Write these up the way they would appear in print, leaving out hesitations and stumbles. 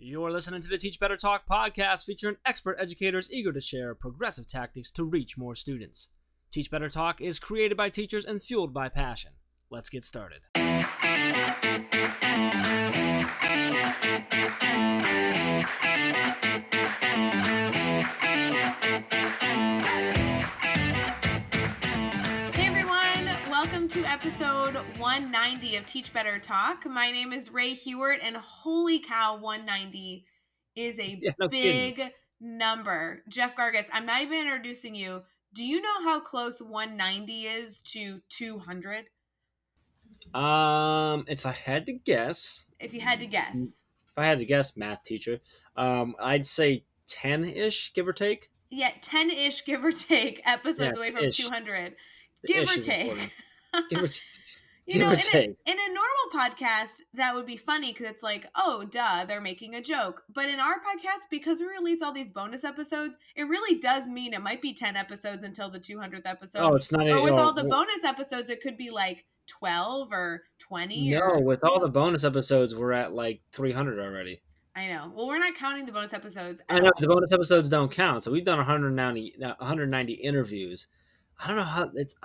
You're listening to the Teach Better Talk podcast featuring expert educators eager to share progressive tactics to reach more students. Teach Better Talk is created by teachers and fueled by passion. Let's get started. Welcome to episode 190 of Teach Better Talk. My name is Ray Hewart, and holy cow, 190 is a big number. Jeff Gargas, I'm not even introducing you. Do you know how close 190 is to 200? If I had to guess. If you had to guess. If I had to guess, math teacher, I'd say 10-ish, give or take. Yeah, 10-ish, give or take, episodes away from 200. Give or take. Give or take. You know, in a normal podcast, that would be funny because it's like, oh, duh, they're making a joke. But in our podcast, because we release all these bonus episodes, it really does mean it might be 10 episodes until the 200th episode. Oh, it's not. Or with all the bonus episodes, it could be like 12 or 20. No, with all the bonus episodes, we're at like 300 already. I know. Well, we're not counting the bonus episodes. I know the bonus episodes don't count. So we've done 190 interviews. I don't know how it's.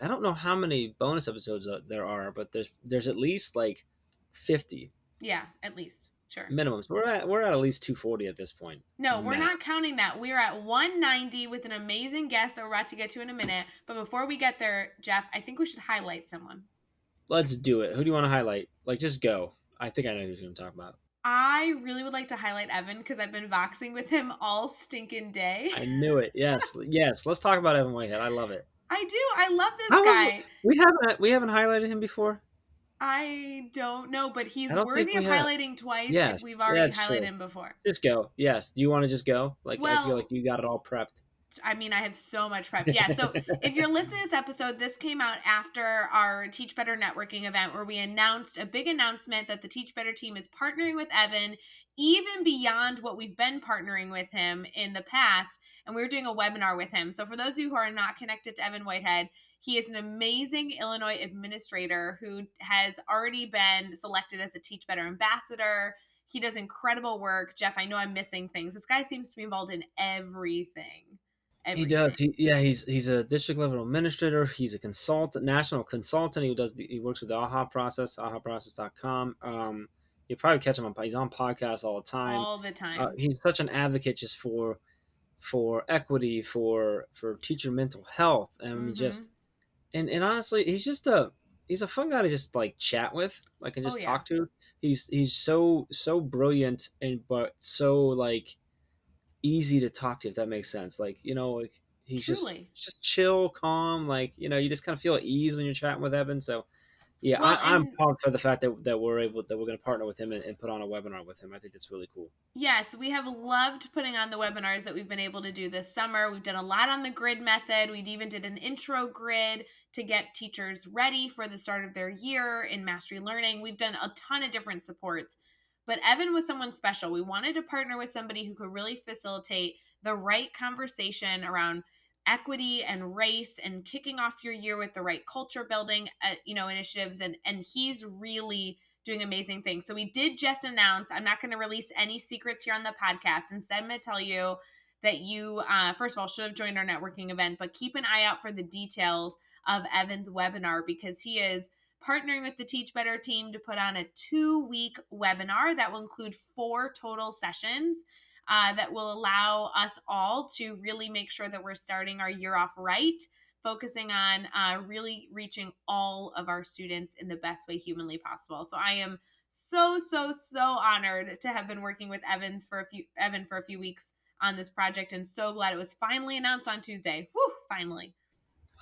I don't know how many bonus episodes there are, but there's at least like 50. Yeah, at least. Sure. Minimums. We're at least 240 at this point. No, we're not counting that. We're at 190 with an amazing guest that we're about to get to in a minute. But before we get there, Jeff, I think we should highlight someone. Let's do it. Who do you want to highlight? Like, just go. I think I know who you're going to talk about. I really would like to highlight Evan because I've been voxing with him all stinking day. I knew it. Yes. Yes. Let's talk about Evan Whitehead. I love it. I do. I love this guy. We haven't highlighted him before. I don't know, but he's worthy of highlighting twice if we've already highlighted him before. Just go. Yes. Do you want to just go? Like, I feel like you got it all prepped. I mean, I have so much prep. Yeah, so if you're listening to this episode, this came out after our Teach Better networking event where we announced a big announcement that the Teach Better team is partnering with Evan even beyond what we've been partnering with him in the past, and we were doing a webinar with him. So for those of you who are not connected to Evan Whitehead, he is an amazing Illinois administrator who has already been selected as a Teach Better ambassador. He does incredible work. Jeff, I know I'm missing things. This guy seems to be involved in everything. He does. He's a district level administrator. He's a consultant, national consultant. He works with the AHA Process, ahaprocess.com. You probably catch him he's on podcasts all the time. All the time. He's such an advocate just for equity, for teacher mental health. I mean, and honestly, he's a fun guy to just like chat with, like, and just talk to. He's so brilliant but so like easy to talk to, if that makes sense. Like, you know, like he's just chill, calm, like, you know, you just kind of feel at ease when you're chatting with Evan. So yeah, I'm pumped for the fact that we're going to partner with him and put on a webinar with him. I think that's really cool. Yes, we have loved putting on the webinars that we've been able to do this summer. We've done a lot on the grid method. We even did an intro grid to get teachers ready for the start of their year in Mastery Learning. We've done a ton of different supports. But Evan was someone special. We wanted to partner with somebody who could really facilitate the right conversation around equity and race and kicking off your year with the right culture building, initiatives. And he's really doing amazing things. So we did just announce, I'm not going to release any secrets here on the podcast. Instead, I'm going to tell you that you, first of all, should have joined our networking event, but keep an eye out for the details of Evan's webinar because he is partnering with the Teach Better team to put on a 2-week webinar that will include 4 total sessions that will allow us all to really make sure that we're starting our year off right, focusing on really reaching all of our students in the best way humanly possible. So I am so honored to have been working with Evan for a few weeks on this project, and so glad it was finally announced on Tuesday. Whew, finally.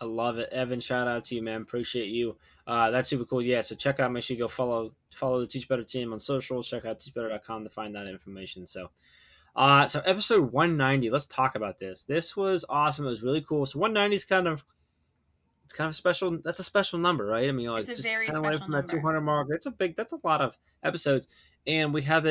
I love it. Evan, shout out to you, man. Appreciate you. That's super cool. Yeah, so check out, make sure you go follow the Teach Better team on socials. Check out teachbetter.com to find that information. So episode 190, let's talk about this. This was awesome. It was really cool. So 190 is kind of special. That's a special number, right? I mean, like, it's just 10 away from that 200 mark. That's a lot of episodes. And we have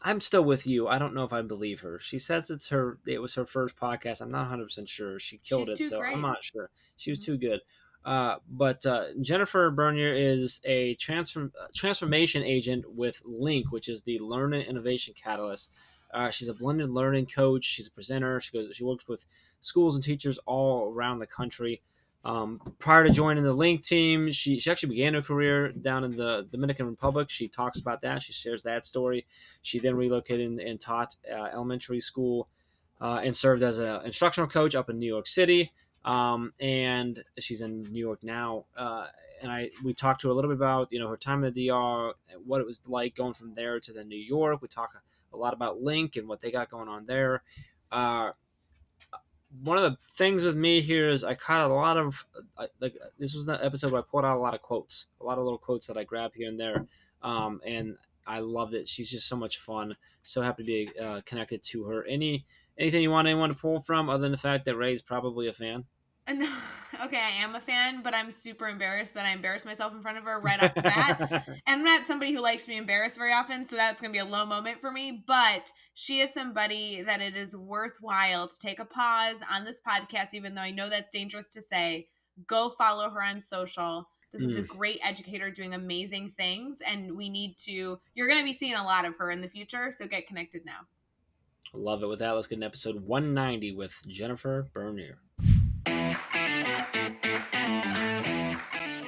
I'm still with you. I don't know if I believe her. She says it was her first podcast. I'm not 100% sure. She killed it, so great. I'm not sure. She was too good. But Jennifer Bernier is a transformation agent with Link, which is the Learning Innovation Catalyst. She's a blended learning coach. She's a presenter. She works with schools and teachers all around the country. Prior to joining the Link team, she actually began her career down in the Dominican Republic. She talks about that. She shares that story. She then relocated and taught elementary school and served as an instructional coach up in New York City. And she's in New York now. And we talked to her a little bit about her time in the DR, what it was like going from there to New York. We talk a lot about Link and what they got going on there. One of the things with me here is I caught a lot of like this was the episode where I pulled out a lot of quotes, a lot of little quotes that I grabbed here and there, and I loved it. She's just so much fun. So happy to be connected to her. Anything you want anyone to pull from other than the fact that Ray's probably a fan? Okay, I am a fan, but I'm super embarrassed that I embarrassed myself in front of her right off the bat. And I'm not somebody who likes to be embarrassed very often, so that's going to be a low moment for me. But she is somebody that it is worthwhile to take a pause on this podcast, even though I know that's dangerous to say. Go follow her on social. This is a great educator doing amazing things, and you're going to be seeing a lot of her in the future, so get connected now. Love it. With that, let's get an episode 190 with Jennifer Bernier.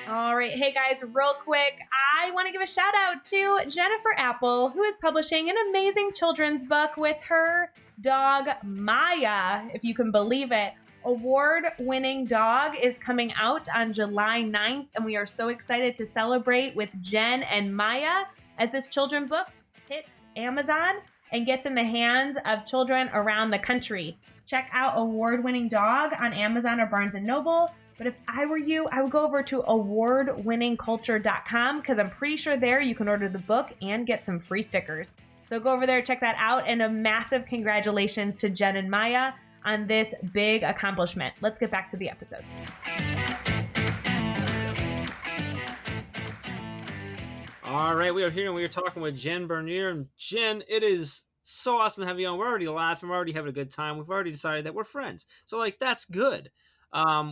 All right. Hey guys, real quick, I want to give a shout out to Jennifer Apple, who is publishing an amazing children's book with her dog, Maya, if you can believe it. Award-winning dog is coming out on July 9th, and we are so excited to celebrate with Jen and Maya as this children's book hits Amazon and gets in the hands of children around the country. Check out Award-winning Dog on Amazon or Barnes & Noble. But if I were you, I would go over to awardwinningculture.com because I'm pretty sure there you can order the book and get some free stickers. So go over there, check that out, and a massive congratulations to Jen and Maya on this big accomplishment. Let's get back to the episode. All right, we are here and we are talking with Jen Bernier. And Jen, it is so awesome to have you on. We're already laughing, we're already having a good time. We've already decided that we're friends. So that's good.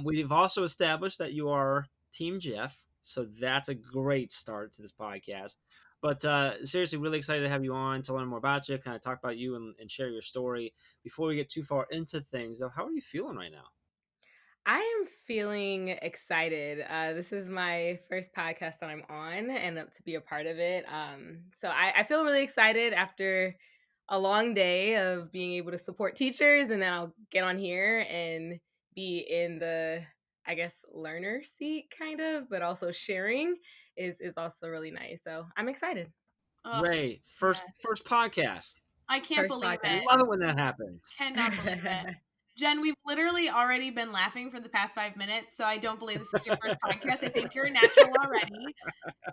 We've also established that you are Team Jeff, so that's a great start to this podcast. But seriously, really excited to have you on to learn more about you, kind of talk about you and share your story. Before we get too far into things, though, how are you feeling right now? I am feeling excited. This is my first podcast that I'm on and to be a part of it. So I feel really excited after a long day of being able to support teachers, and then I'll get on here and be in the, I guess, learner seat kind of, but also sharing is also really nice. So I'm excited. Ray, first podcast. I can't believe it. I love it when that happens. Cannot believe it. Jen, we've literally already been laughing for the past 5 minutes, so I don't believe this is your first podcast. I think you're a natural already.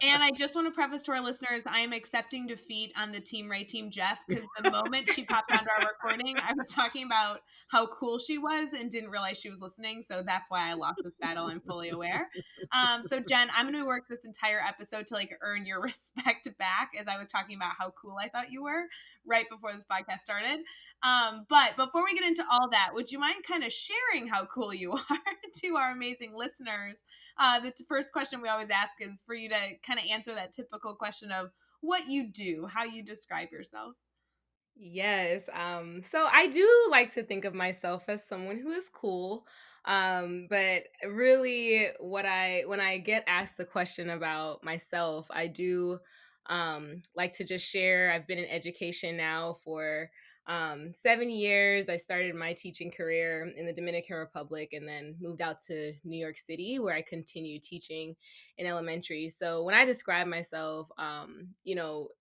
And I just want to preface to our listeners, I am accepting defeat on the Team Ray, Team Jeff, because the moment she popped onto our recording, I was talking about how cool she was and didn't realize she was listening. So that's why I lost this battle. I'm fully aware. So Jen, I'm going to work this entire episode to earn your respect back, as I was talking about how cool I thought you were right before this podcast started. But before we get into all that, would you mind kind of sharing how cool you are to our amazing listeners? The first question we always ask is for you to kind of answer that typical question of what you do, how you describe yourself. Yes. So I do like to think of myself as someone who is cool. But really when I get asked the question about myself, I do like to just share. I've been in education now for 7 years. I started my teaching career in the Dominican Republic and then moved out to New York City, where I continue teaching in elementary. So when I describe myself, in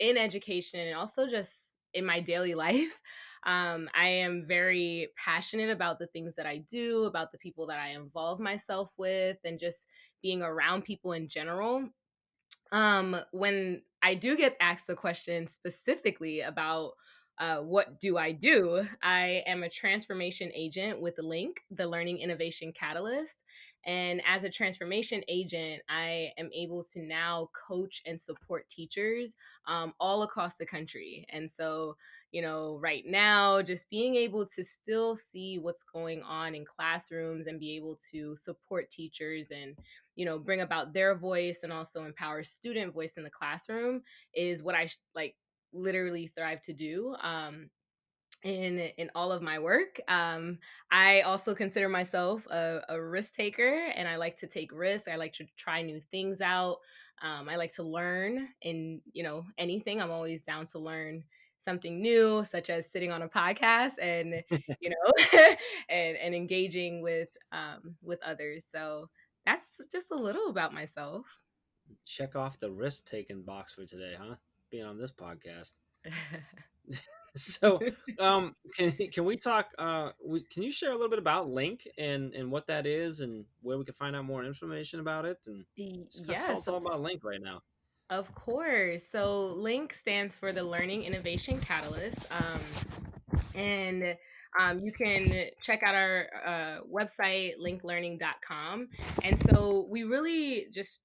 education and also just in my daily life, I am very passionate about the things that I do, about the people that I involve myself with, and just being around people in general. When I do get asked a question specifically about what do I do, I am a transformation agent with Link, the Learning Innovation Catalyst. And as a transformation agent, I am able to now coach and support teachers all across the country. And so, right now, just being able to still see what's going on in classrooms and be able to support teachers and, bring about their voice and also empower student voice in the classroom is what I like literally thrive to do. In all of my work. I also consider myself a risk taker, and I like to take risks. I like to try new things out. I like to learn in anything. I'm always down to learn something new, such as sitting on a podcast and and engaging with others. So that's just a little about myself. Check off the risk taking box for today, huh? Being on this podcast. So, can we talk? Can you share a little bit about Link and what that is and where we can find out more information about it? And just kind of tell Yes, us all about Link right now. of course. So LINC stands for the Learning Innovation Catalyst. And you can check out our website, linklearning.com. And so we really just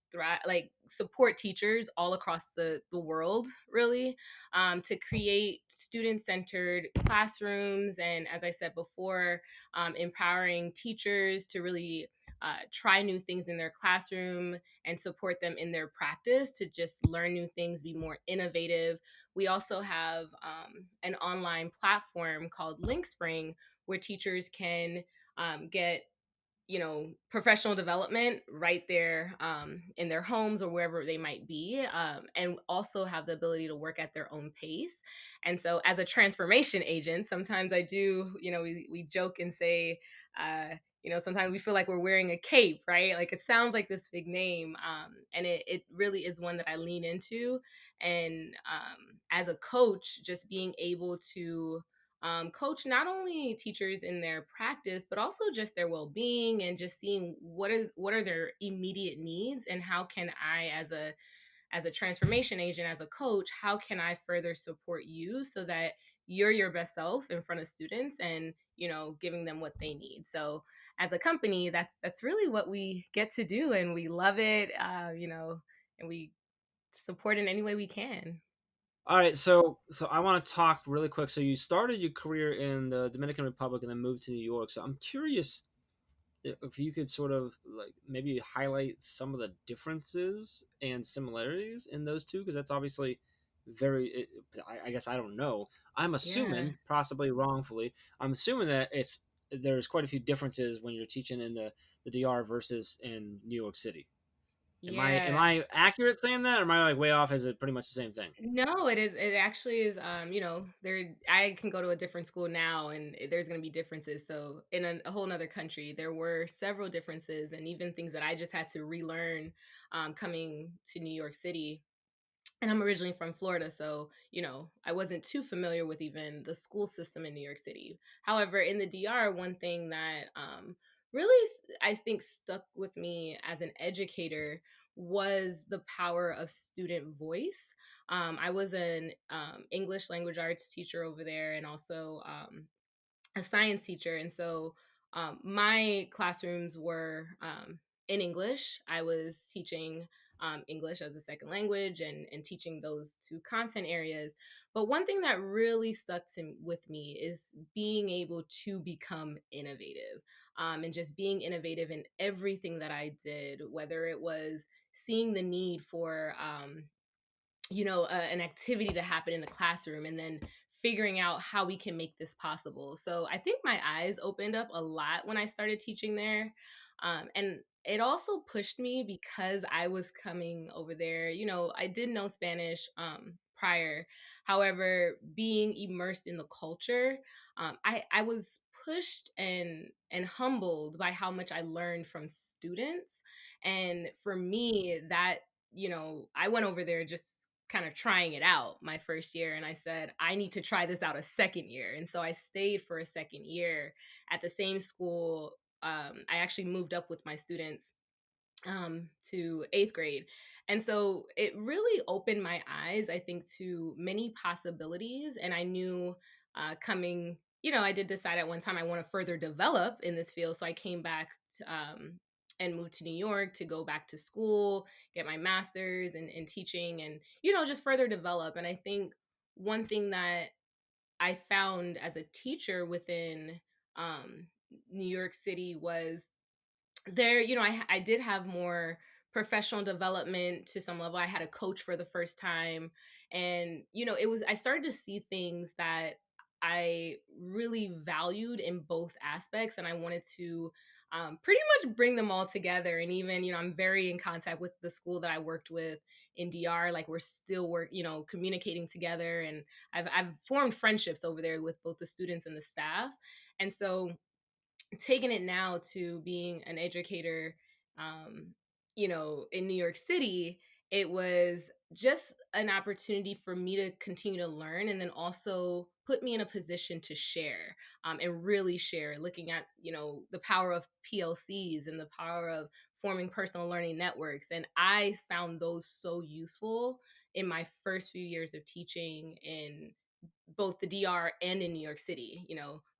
support teachers all across the world, really, to create student centered classrooms. And as I said before, empowering teachers to really try new things in their classroom and support them in their practice to just learn new things, be more innovative. We also have an online platform called LinkSpring where teachers can get professional development right there in their homes or wherever they might be, and also have the ability to work at their own pace. And so as a transformation agent, sometimes I do, we joke and say, sometimes we feel like we're wearing a cape, right? Like it sounds like this big name, and it really is one that I lean into. And as a coach, just being able to coach not only teachers in their practice but also just their well-being, and just seeing what are their immediate needs, and how can I as a transformation agent, as a coach, how can I further support you so that you're your best self in front of students and giving them what they need. So as a company, that's really what we get to do, and we love it, and we support in any way we can. All right, so I want to talk really quick. So you started your career in the Dominican Republic and then moved to New York. So I'm curious if you could sort of like maybe highlight some of the differences and similarities in those two, because that's obviously I guess I don't know. I'm Yeah. assuming, possibly wrongfully, I'm assuming that there's quite a few differences when you're teaching in the DR versus in New York City. Am Yeah. I accurate saying that, or am I like way off? Is it pretty much the same thing? No, it is. It actually is. There. I can go to a different school now, and there's going to be differences. So in a whole nother country, there were several differences, and even things that I just had to relearn coming to New York City. And I'm originally from Florida, so I wasn't too familiar with even the school system in New York City. However, in the DR, one thing that really I think stuck with me as an educator was the power of student voice. I was an English language arts teacher over there, and also a science teacher. And so my classrooms were in English. I was teaching English as a second language, and teaching those two content areas. But one thing that really stuck with me is being able to become innovative, and just being innovative in everything that I did, whether it was seeing the need for an activity to happen in the classroom, and then figuring out how we can make this possible. So I think my eyes opened up a lot when I started teaching there. And it also pushed me because I was coming over there. I did know Spanish prior. However, being immersed in the culture, I was pushed and humbled by how much I learned from students. And for me, that I went over there just kind of trying it out my first year, and I said, I need to try this out a second year. And so I stayed for a second year at the same school. I actually moved up with my students to eighth grade. And so it really opened my eyes, I think, to many possibilities. And I knew coming, I did decide at one time I want to further develop in this field. So I came back and moved to New York to go back to school, get my master's in teaching, and, just further develop. And I think one thing that I found as a teacher within um, New York City was there, I did have more professional development to some level. I had a coach for the first time. And, I started to see things that I really valued in both aspects. And I wanted to pretty much bring them all together. And even, I'm very in contact with the school that I worked with in DR. Like we're still communicating together. And I've formed friendships over there with both the students and the staff. And so taking it now to being an educator, um, in New York City, it was just an opportunity for me to continue to learn and then also put me in a position to share and really share, looking at, the power of PLCs and the power of forming personal learning networks. And I found those so useful in my first few years of teaching in both the DR and in New York City.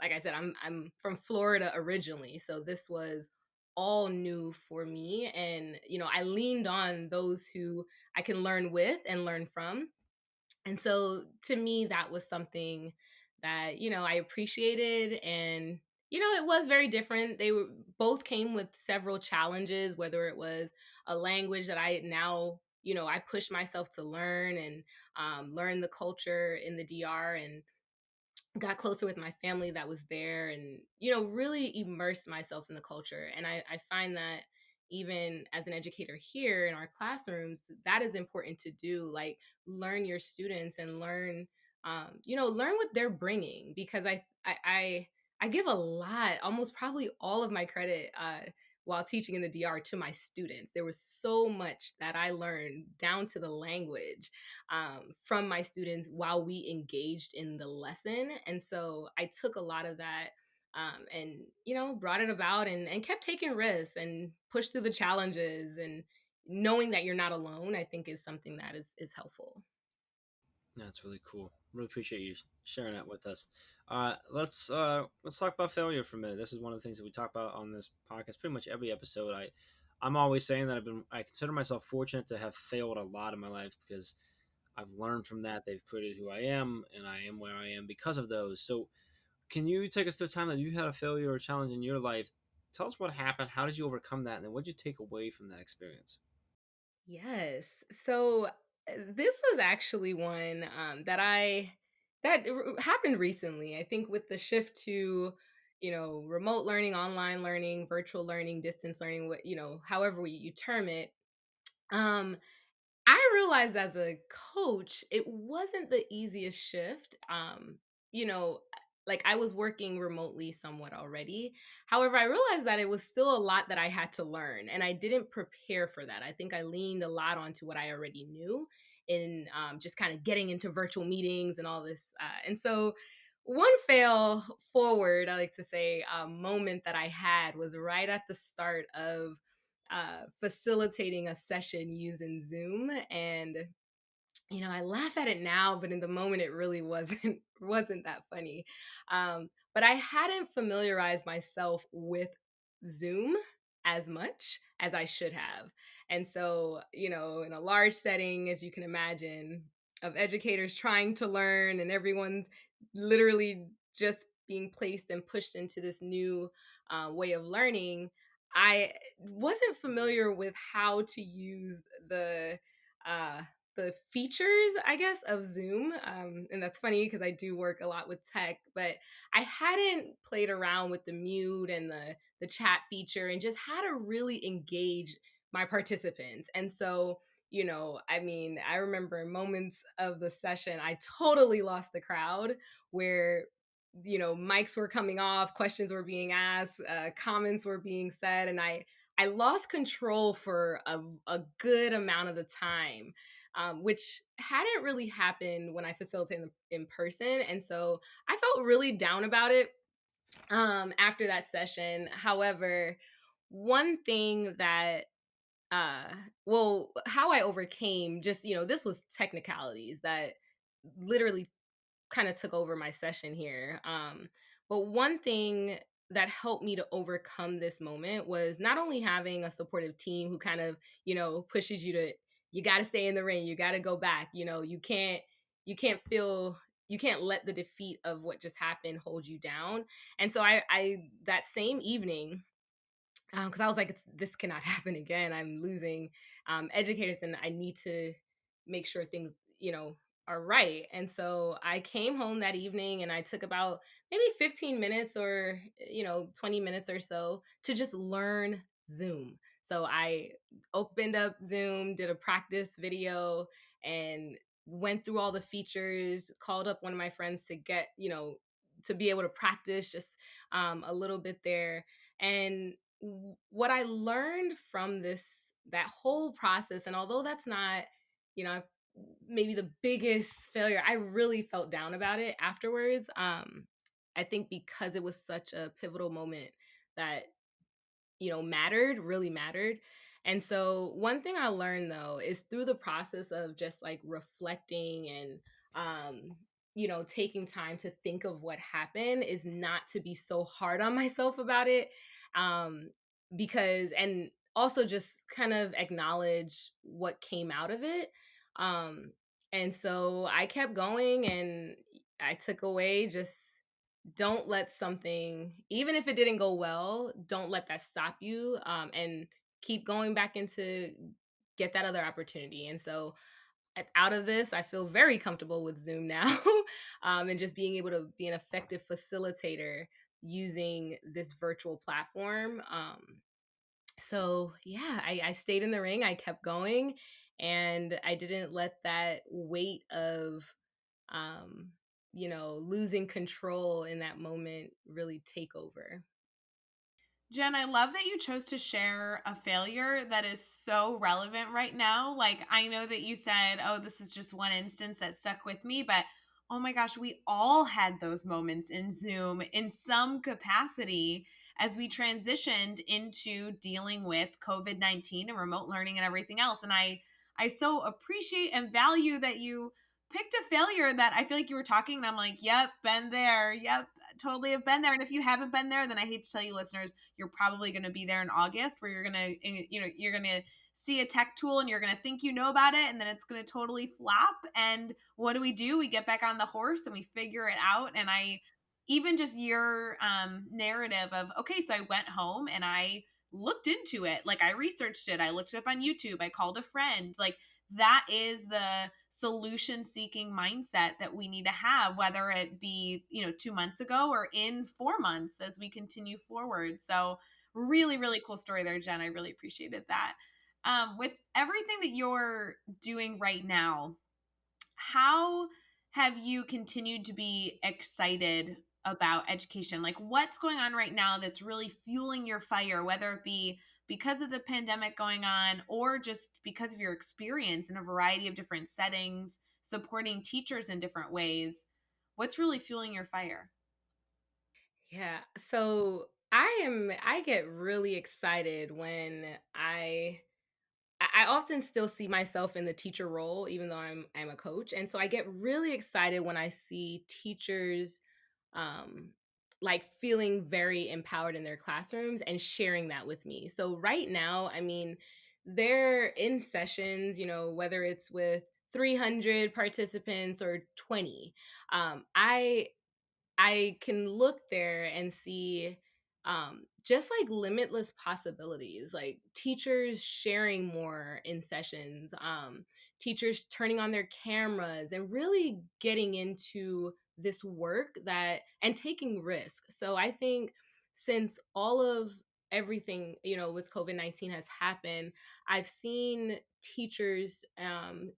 Like I said, I'm from Florida originally, so this was all new for me. And I leaned on those who I can learn with and learn from. And so to me, that was something that, I appreciated. And, it was very different. They were both came with several challenges, whether it was a language that I now, I pushed myself to learn and learn the culture in the DR, and got closer with my family that was there, and really immersed myself in the culture. And I find that even as an educator here in our classrooms, that is important to do. Like, learn your students and learn learn what they're bringing, because I give a lot, almost probably all of my credit while teaching in the DR to my students. There was so much that I learned down to the language from my students while we engaged in the lesson. And so I took a lot of that and, brought it about, and kept taking risks and pushed through the challenges. And knowing that you're not alone, I think, is something that is helpful. That's really cool. Really appreciate you sharing that with us. Let's talk about failure for a minute. This is one of the things that we talk about on this podcast. Pretty much every episode, I'm always saying that I consider myself fortunate to have failed a lot in my life, because I've learned from that. They've created who I am, and I am where I am because of those. So, can you take us to the time that you had a failure or challenge in your life? Tell us what happened. How did you overcome that? And then what did you take away from that experience? Yes. So this was actually one happened recently. I think with the shift to, remote learning, online learning, virtual learning, distance learning, what, however you term it. Um, I realized as a coach, it wasn't the easiest shift. You know, like I was working remotely somewhat already. However, I realized that it was still a lot that I had to learn, and I didn't prepare for that. I think I leaned a lot onto what I already knew in just kind of getting into virtual meetings and all this. And so, one fail forward, I like to say, moment that I had was right at the start of facilitating a session using Zoom. And I laugh at it now, but in the moment, it really wasn't that funny. But I hadn't familiarized myself with Zoom as much as I should have. And so, in a large setting, as you can imagine, of educators trying to learn, and everyone's literally just being placed and pushed into this new way of learning, I wasn't familiar with how to use uh, the features, I guess, of Zoom. And that's funny because I do work a lot with tech, but I hadn't played around with the mute and the chat feature, and just how to really engage my participants. And so, I mean, I remember moments of the session, I totally lost the crowd where mics were coming off, questions were being asked, comments were being said, and I lost control for a good amount of the time, which hadn't really happened when I facilitated in person. And so I felt really down about it after that session. However, one thing that how I overcame, just, this was technicalities that literally kind of took over my session here. But one thing that helped me to overcome this moment was not only having a supportive team who kind of, pushes you to, you got to stay in the ring, you got to go back, you can't let the defeat of what just happened hold you down. And so I that same evening, because I was like, this cannot happen again. I'm losing educators, and I need to make sure things, are right. And so I came home that evening, and I took about maybe 15 minutes or 20 minutes or so to just learn Zoom. So I opened up Zoom, did a practice video, and went through all the features. Called up one of my friends to get to be able to practice just a little bit there. And what I learned from that whole process, and although that's not, you know, maybe the biggest failure, I really felt down about it afterwards. I think because it was such a pivotal moment that, really mattered. And so one thing I learned though is through the process of just like reflecting and taking time to think of what happened is not to be so hard on myself about it. Um, because and also just kind of acknowledge what came out of it. Um, and so I kept going, and I took away just don't let something, even if it didn't go well, don't let that stop you, and keep going back into get that other opportunity. And so out of this, I feel very comfortable with Zoom now, and just being able to be an effective facilitator using this virtual platform. So yeah, I stayed in the ring, I kept going, and I didn't let that weight of um, losing control in that moment really take over. Jen, I love that you chose to share a failure that is so relevant right now. Like, I know that you said, oh, this is just one instance that stuck with me, but oh my gosh, we all had those moments in Zoom in some capacity as we transitioned into dealing with COVID-19 and remote learning and everything else. And I so appreciate and value that you picked a failure that I feel like you were talking and I'm like, yep, been there. Yep, totally have been there. And if you haven't been there, then I hate to tell you listeners, you're probably going to be there in August where you're going to, you're going to see a tech tool and you're going to think you know about it and then it's going to totally flop. And what do? We get back on the horse and we figure it out. And I, even just your narrative of, okay, so I went home and I looked into it. Like I researched it. I looked it up on YouTube. I called a friend. Like that is the solution seeking mindset that we need to have, whether it be 2 months ago or in 4 months as we continue forward. So really, really cool story there, Jen. I really appreciated that. With everything that you're doing right now, how have you continued to be excited about education? Like what's going on right now that's really fueling your fire, whether it be because of the pandemic going on or just because of your experience in a variety of different settings, supporting teachers in different ways? What's really fueling your fire? Yeah. So I get really excited when I often still see myself in the teacher role, even though I'm a coach. And so I get really excited when I see teachers um like feeling very empowered in their classrooms and sharing that with me. So right now, I mean, they're in sessions, whether it's with 300 participants or 20. I can look there and see just like limitless possibilities, like teachers sharing more in sessions, teachers turning on their cameras and really getting into this work that and taking risk. So I think since all of everything, with COVID-19 has happened, I've seen teachers,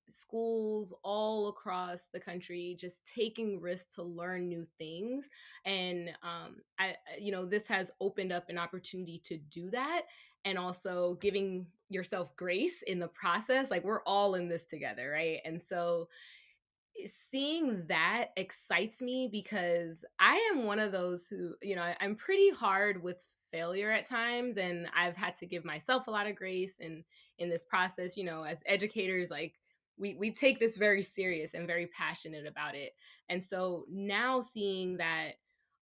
schools all across the country just taking risks to learn new things. And this has opened up an opportunity to do that, and also giving yourself grace in the process. Like we're all in this together, right? And so seeing that excites me because I am one of those who, I'm pretty hard with failure at times, and I've had to give myself a lot of grace in this process. As educators, like we take this very serious and very passionate about it. And so now seeing that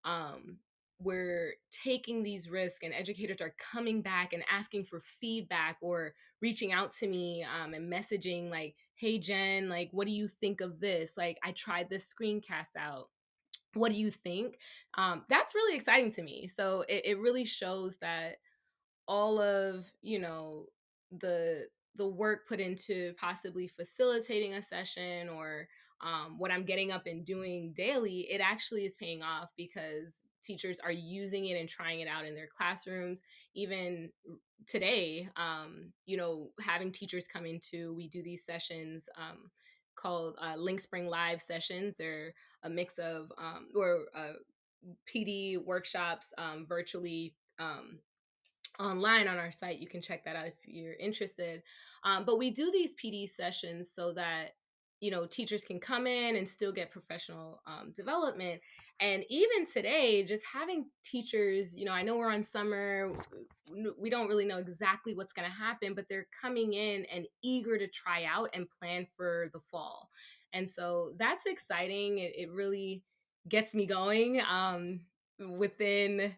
um we're taking these risks and educators are coming back and asking for feedback or reaching out to me and messaging like, hey, Jen, like, what do you think of this? Like, I tried this screencast out. What do you think? That's really exciting to me. So it really shows that all of, the work put into possibly facilitating a session or what I'm getting up and doing daily, it actually is paying off because teachers are using it and trying it out in their classrooms. Even today, having teachers come into, we do these sessions called Link Spring Live sessions. They're a mix of PD workshops virtually online on our site. You can check that out if you're interested. But we do these PD sessions so that teachers can come in and still get professional development. And even today, just having teachers, I know we're on summer, we don't really know exactly what's going to happen, but they're coming in and eager to try out and plan for the fall. And so that's exciting. It really gets me going within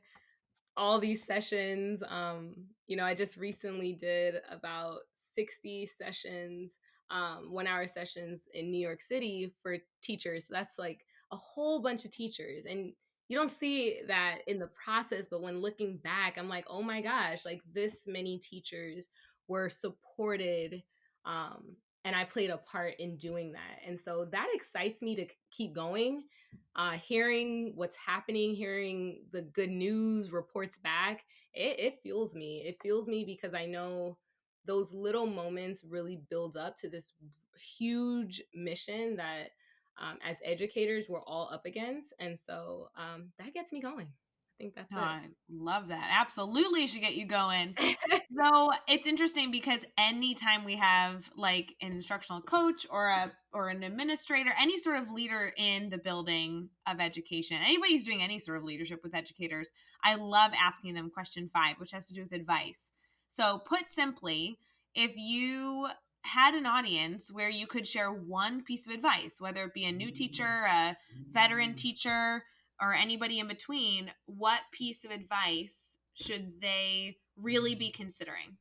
all these sessions. I just recently did about 60 sessions, 1 hour sessions in New York City for teachers. So that's like a whole bunch of teachers. And you don't see that in the process, but when looking back, I'm like, oh my gosh, like this many teachers were supported. And I played a part in doing that. And so that excites me to keep going. Hearing what's happening, hearing the good news reports back, it fuels me. It fuels me because I know those little moments really build up to this huge mission that as educators we're all up against. And so that gets me going. I think that's it. I love that. Absolutely should get you going. So it's interesting because anytime we have like an instructional coach or an administrator, any sort of leader in the building of education, anybody who's doing any sort of leadership with educators, I love asking them question 5, which has to do with advice. So put simply, if you had an audience where you could share one piece of advice, whether it be a new teacher, a veteran teacher, or anybody in between, what piece of advice should they really be considering?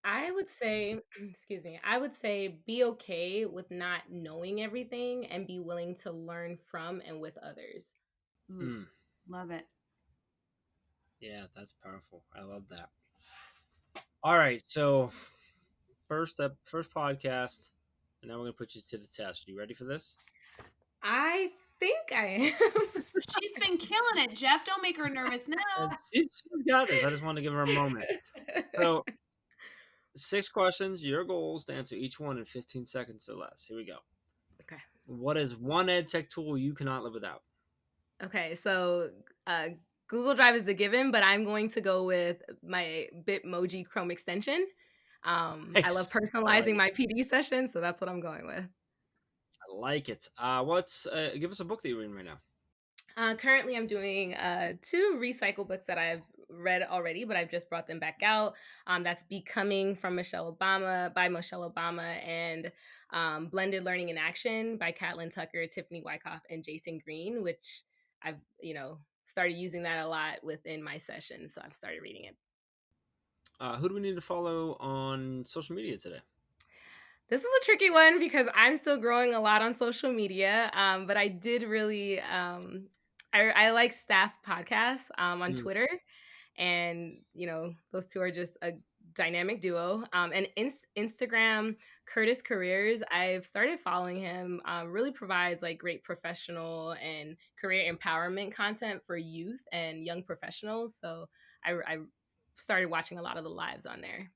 I would say, I would say be okay with not knowing everything and be willing to learn from and with others. Love it. Yeah, that's powerful. I love that. All right, so first podcast, and now we're gonna put you to the test. Are you ready for this? I think I am. She's been killing it, Jeff. Don't make her nervous now. She's got this. I just want to give her a moment. So, 6 questions. Your goal is to answer each one in 15 seconds or less. Here we go. Okay. What is one ed tech tool you cannot live without? Okay, so Google Drive is a given, but I'm going to go with my Bitmoji Chrome extension. I love personalizing my PD session, so that's what I'm going with. I like it. Give us a book that you're reading right now. Currently, I'm doing 2 recycle books that I've read already, but I've just brought them back out. That's Becoming by Michelle Obama, and Blended Learning in Action by Caitlin Tucker, Tiffany Wyckoff, and Jason Green, which I've, started using that a lot within my sessions. So I've started reading it. Who do we need to follow on social media today? This is a tricky one because I'm still growing a lot on social media. But I did really, I like Staff Podcasts on Twitter. And, those 2 are just a dynamic duo. And Instagram, Curtis Careers, I've started following him, really provides like great professional and career empowerment content for youth and young professionals. So I started watching a lot of the lives on there.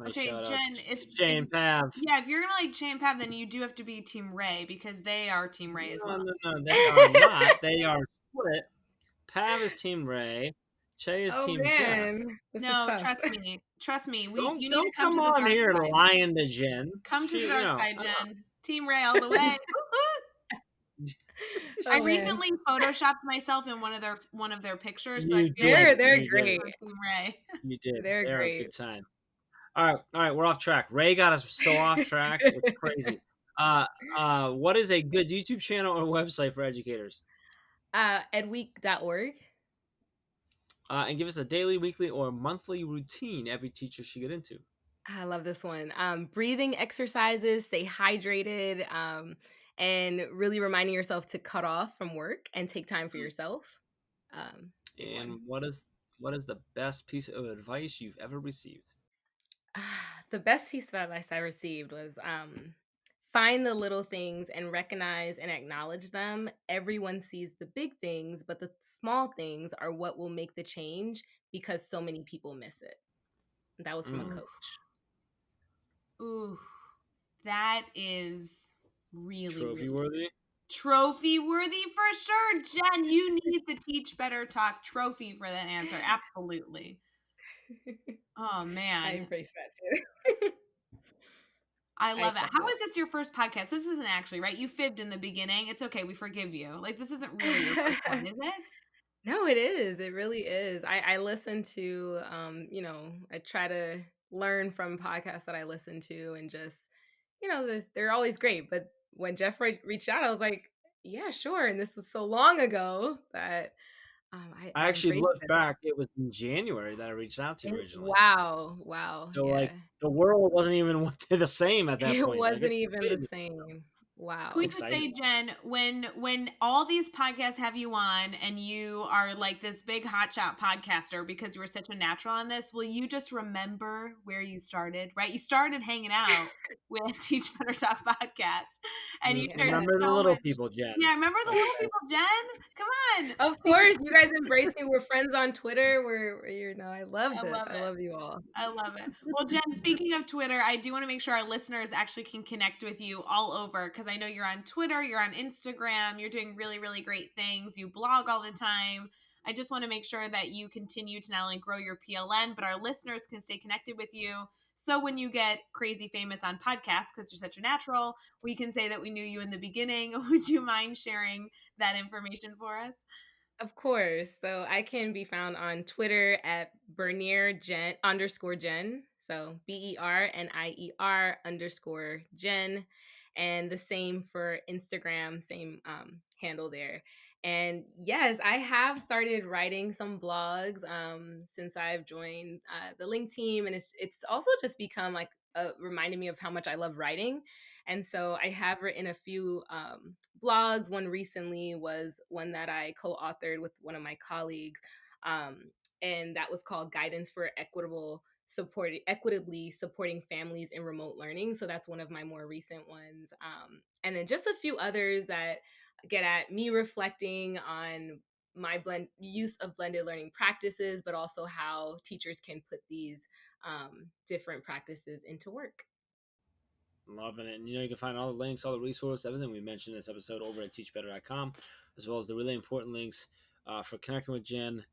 Okay, Jen, if Jane Pav. Yeah, if you're gonna like Jane Pav, then you do have to be Team Ray because they are Team Ray as well. No, they are not. They are split. Pav is Team Ray. Che is Team Jeff. No, trust me. You need to come to the on dark here side. Lying to Jen. Come to the dark side, Jen. Team Ray all the way. I recently photoshopped myself in one of their pictures. So they're great. Team Ray. You did. They're great. A good time. All right, we're off track. Ray got us so off track. It's crazy. What is a good YouTube channel or website for educators? Edweek.org. And give us a daily, weekly, or monthly routine every teacher should get into. I love this one. Breathing exercises, stay hydrated, and really reminding yourself to cut off from work and take time for yourself. And what is the best piece of advice you've ever received? The best piece of advice I received was find the little things and recognize and acknowledge them. Everyone sees the big things, but the small things are what will make the change because so many people miss it. That was from a coach. Ooh, that is really trophy worthy. Trophy worthy for sure. Jen, you need the Teach Better Talk trophy for that answer. Absolutely. Oh man, I embrace that too. I love it. How is this your first podcast? This isn't actually, right? You fibbed in the beginning. It's okay. We forgive you. Like, this isn't really your first one, is it? No, it is. It really is. I listen to, I try to learn from podcasts that I listen to and just, they're always great. But when Jeff reached out, I was like, yeah, sure. And this was so long ago that I actually looked back. It was in January that I reached out to you originally. Wow. So like the world wasn't even the same at that point. It wasn't even the same. Wow. Can we just say, Jen, when all these podcasts have you on and you are like this big hotshot podcaster because you were such a natural on this, will you just remember where you started, right? You started hanging out with Teach Better Talk podcast. And you remember the little people, Jen. Yeah, remember the little people, Jen? Come on. Of course, you guys embrace me. We're friends on Twitter. I love this. I love you all. I love it. Well, Jen, speaking of Twitter, I do want to make sure our listeners actually can connect with you all over because I know you're on Twitter, you're on Instagram, you're doing really, really great things. You blog all the time. I just want to make sure that you continue to not only grow your PLN, but our listeners can stay connected with you. So when you get crazy famous on podcasts, because you're such a natural, we can say that we knew you in the beginning. Would you mind sharing that information for us? Of course. So I can be found on Twitter at Bernier_Jen. So BERNIER_Jen. And the same for Instagram, same handle there. And yes, I have started writing some blogs since I've joined the Link team. And it's also just become like reminding me of how much I love writing. And so I have written a few blogs. One recently was one that I co-authored with one of my colleagues. And that was called Guidance for Equitably Supporting Families in Remote Learning. So that's one of my more recent ones. And then just a few others that get at me reflecting on my use of blended learning practices, but also how teachers can put these different practices into work. Loving it. And you can find all the links, all the resources, everything we mentioned in this episode over at teachbetter.com, as well as the really important links for connecting with Jen,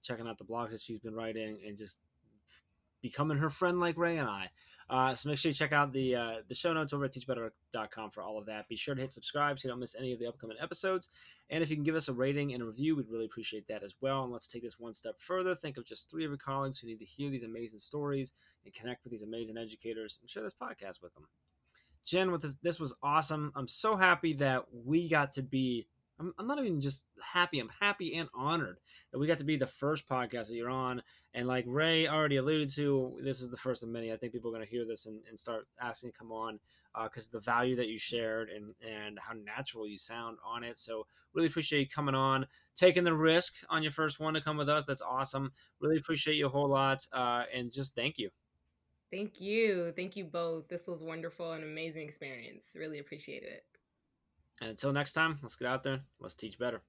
checking out the blogs that she's been writing, and just becoming her friend like Ray and I. So make sure you check out the show notes over at teachbetter.com for all of that. Be sure to hit subscribe so you don't miss any of the upcoming episodes. And if you can give us a rating and a review, we'd really appreciate that as well. And let's take this one step further. Think of just 3 of your colleagues who need to hear these amazing stories and connect with these amazing educators and share this podcast with them. Jen, this was awesome. I'm so happy that we got to be, I'm not even just happy, I'm happy and honored that we got to be the first podcast that you're on. And like Ray already alluded to, this is the first of many. I think people are going to hear this and start asking to come on because the value that you shared and how natural you sound on it. So really appreciate you coming on, taking the risk on your first one to come with us. That's awesome. Really appreciate you a whole lot. And just thank you. Thank you. Thank you both. This was wonderful and amazing experience. Really appreciated it. And until next time, let's get out there. Let's teach better.